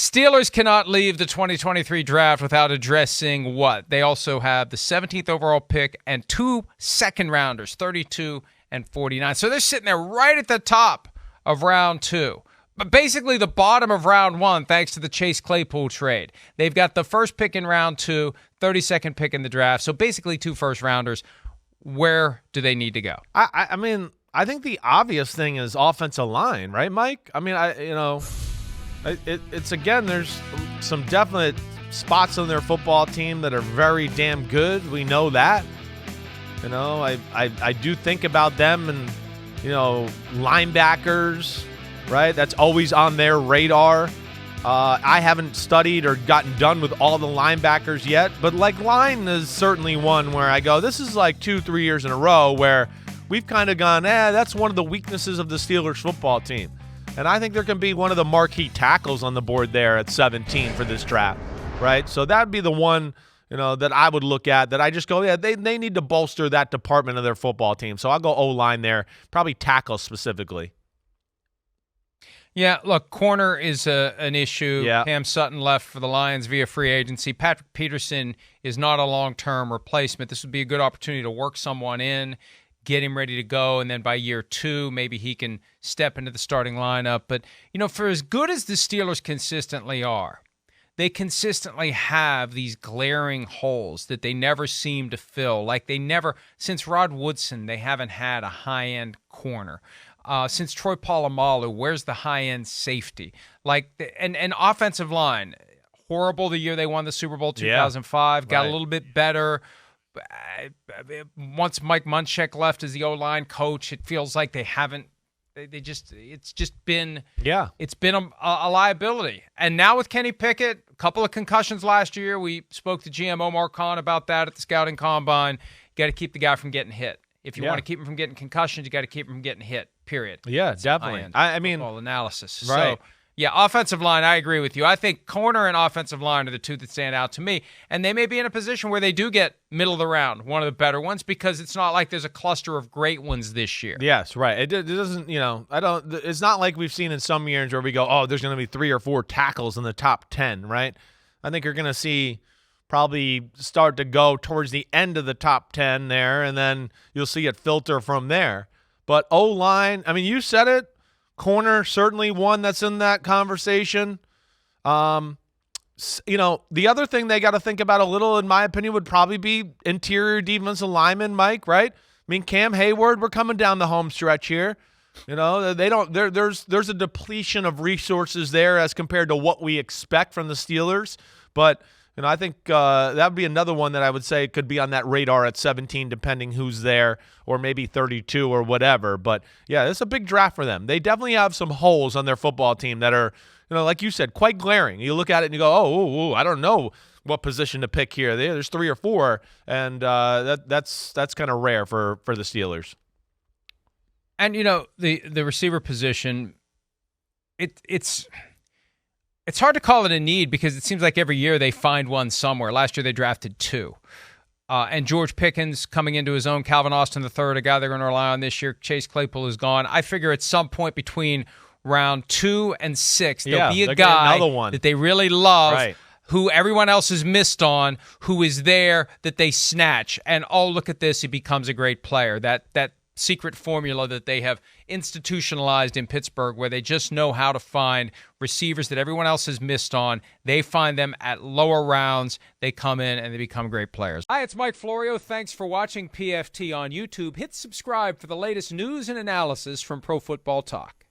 Steelers cannot leave the 2023 draft without addressing what? They also have the 17th overall pick and 2 second-rounders, 32 and 49. So they're sitting there right at the top of round 2. But basically the bottom of round 1, thanks to the Chase Claypool trade. They've got the first pick in round 2, 32nd pick in the draft. So basically 2 first-rounders. Where do they need to go? I mean, I think the obvious thing is offensive line, right, Mike? I mean, it's again, there's some definite spots on their football team that are very damn good. We know that. I do think about them and, linebackers, right? That's always on their radar. I haven't studied or gotten done with all the linebackers yet, but line is certainly one where I go, this is like 2-3 years in a row where we've kind of gone, that's one of the weaknesses of the Steelers football team. And I think there can be one of the marquee tackles on the board there at 17 for this draft, right? So that would be the one, that I would look at that I just go, they need to bolster that department of their football team. So I'll go O-line there, probably tackle specifically. Yeah, look, corner is an issue. Yeah. Cam Sutton left for the Lions via free agency. Patrick Peterson is not a long-term replacement. This would be a good opportunity to work someone in, get him ready to go, and then by year 2, maybe he can step into the starting lineup. But, for as good as the Steelers consistently are, they consistently have these glaring holes that they never seem to fill. Like since Rod Woodson, they haven't had a high-end corner. Since Troy Polamalu, where's the high-end safety? And offensive line, horrible the year they won the Super Bowl 2005, got a little bit better. Once Mike Munchak left as the O-line coach, it feels like they haven't. It's just been it's been a liability. And now with Kenny Pickett, a couple of concussions last year. We spoke to GM Omar Khan about that at the scouting combine. You got to keep the guy from getting hit. If you want to keep him from getting concussions, you got to keep him from getting hit. Period. Yeah, definitely. I mean, football analysis. Right. So, yeah, offensive line, I agree with you. I think corner and offensive line are the two that stand out to me. And they may be in a position where they do get middle of the round, one of the better ones, because it's not like there's a cluster of great ones this year. Yes, right. It doesn't, it's not like we've seen in some years where we go, there's going to be 3 or 4 tackles in the top 10, right? I think you're going to see probably start to go towards the end of the top 10 there, and then you'll see it filter from there. But O-line, I mean, you said it. Corner, certainly one that's in that conversation. The other thing they got to think about a little, in my opinion, would probably be interior defensive lineman, Mike, right? I mean, Cam Hayward, we're coming down the home stretch here. There's a depletion of resources there as compared to what we expect from the Steelers. But, I think that would be another one that I would say could be on that radar at 17, depending who's there, or maybe 32 or whatever. But, yeah, it's a big draft for them. They definitely have some holes on their football team that are, like you said, quite glaring. You look at it and you go, I don't know what position to pick here. There's 3 or 4, and that's kind of rare for the Steelers. And, the receiver position, it's hard to call it a need because it seems like every year they find one somewhere. Last year they drafted 2. And George Pickens coming into his own. Calvin Austin III, a guy they're going to rely on this year. Chase Claypool is gone. I figure at some point between round 2 and 6, there'll be a guy that they really love, right, who everyone else has missed on, who is there that they snatch. And, look at this, he becomes a great player. That secret formula that they have institutionalized in Pittsburgh where they just know how to find receivers that everyone else has missed on. They find them at lower rounds. They come in and they become great players. Hi, it's Mike Florio. Thanks for watching PFT on YouTube. Hit subscribe for the latest news and analysis from Pro Football Talk.